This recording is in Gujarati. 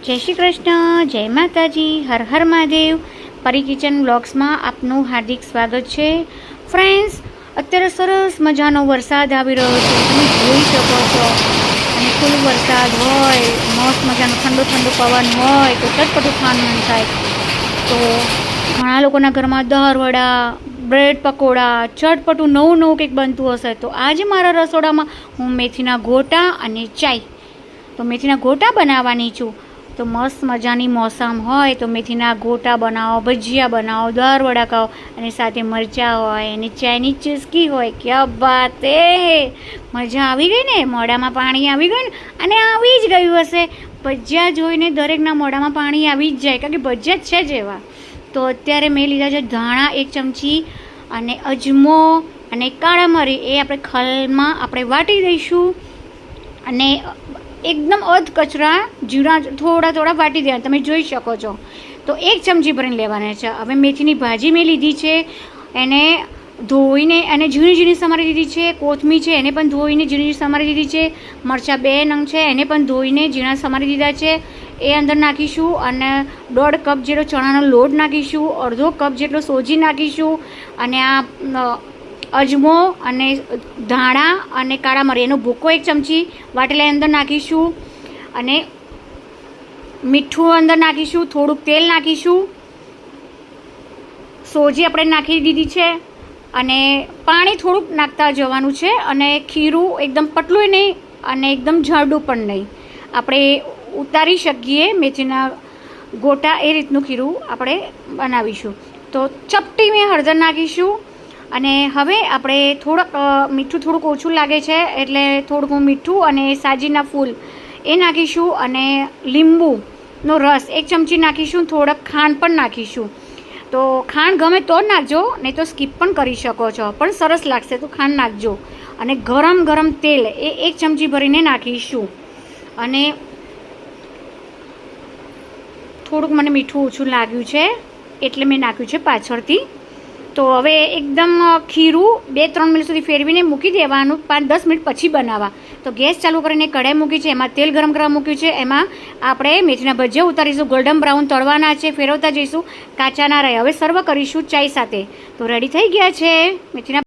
જય શ્રી કૃષ્ણ, જય માતાજી, હર હર મહાદેવ. પરી કિચન બ્લોગ્સમાં આપનું હાર્દિક સ્વાગત છે. ફ્રેન્ડ્સ, અત્યારે સરસ મજાનો વરસાદ આવી રહ્યો છે, તમે જોઈ શકો છો. અને ફૂલ વરસાદ હોય, મસ્ત મજાનો ઠંડો ઠંડો પવન હોય તો ચટપટું ખાવાનું મન થાય. તો ઘણા લોકોના ઘરમાં દહરવડા, બ્રેડ પકોડા, ચટપટું નવું નવું કંઈક બનતું હશે. તો આજે મારા રસોડામાં હું મેથીના ગોટા અને ચાય, તો મેથીના ગોટા બનાવવાની છું. તો મસ્ત મજાની મોસમ હોય તો મેથીના ગોટા બનાવો, ભજીયા બનાવો, દાળ વડા ખાઓ અને સાથે મરચાં હોય અને ચાયની ચુસ્કી હોય. ક્યા બાત એ, મજા આવી ગઈ ને, મોઢામાં પાણી આવી ગયું ને. અને આવી જ ગયું હશે, ભજીયા જોઈને દરેકના મોઢામાં પાણી આવી જ જાય, કારણ કે ભજીયા જ છે જ એવા. તો અત્યારે મેં લીધા છે ધાણા 1 ચમચી અને અજમો અને કાળા મરી, એ આપણે ખલમાં આપણે વાટી દઈશું. અને એકદમ અધ કચરા જીરા થોડા થોડા વાટી દેવાના, તમે જોઈ શકો છો. તો 1 ચમચી ભરીને લેવાના છે. હવે મેથીની ભાજી મેં લીધી છે, એને ધોઈને અને ઝીણી ઝીણી સમારી દીધી છે. કોથમીર છે એને પણ ધોઈને ઝીણી ઝીણી સમારી દીધી છે. મરચાં 2 નંગ છે એને પણ ધોઈને ઝીણા સમારી દીધા છે, એ અંદર નાખીશું. અને 1.5 કપ જેટલો ચણાનો લોટ નાખીશું, અડધો કપ જેટલો સોજી નાખીશું. અને આ અજમો અને ધાણા અને કાળા મરી એનો ભૂકો 1 ચમચી વાટેલા અંદર નાખીશું. અને મીઠું અંદર નાખીશું, થોડુંક તેલ નાખીશું. સોજી આપણે નાખી દીધી છે અને પાણી થોડુંક નાખતા જવાનું છે. અને ખીરું એકદમ પતલું નહીં અને એકદમ જાડું પણ નહીં, આપણે ઉતારી શકીએ મેથીના ગોટા એ રીતનું ખીરું આપણે બનાવીશું. તો ચપટી મેં હળદર નાખીશું. અને હવે આપણે થોડુંક મીઠું થોડુંક ઓછું લાગે છે એટલે થોડુંક મીઠું અને સાજીના ફૂલ એ નાખીશું. અને લીંબુનો રસ 1 ચમચી નાખીશું, થોડોક ખાંડ પણ નાખીશું. તો ખાંડ ગમે તો નાખજો, નહીં તો સ્કીપ પણ કરી શકો છો, પણ સરસ લાગશે તો ખાંડ નાખજો. અને ગરમ ગરમ તેલ એ 1 ચમચી ભરીને નાખીશું. અને થોડુંક મને મીઠું ઓછું લાગ્યું છે એટલે મેં નાખ્યું છે પાછળથી. તો હવે એકદમ ખીરું 2-3 મિનિટ સુધી ફેરવીને મૂકી દેવાનું, 5-10 મિનિટ પછી બનાવવા. તો ગેસ ચાલુ કરીને કઢાઈ મૂકી છે, એમાં તેલ ગરમ કરવા મૂક્યું છે. એમાં આપણે મેથીના ભજીયા ઉતારીશું, ગોલ્ડન બ્રાઉન તળવાના છે, ફેરવતા જઈશું, કાચા ના રહે. હવે સર્વ કરીશું ચાય સાથે. તો રેડી થઈ ગયા છે મેથીના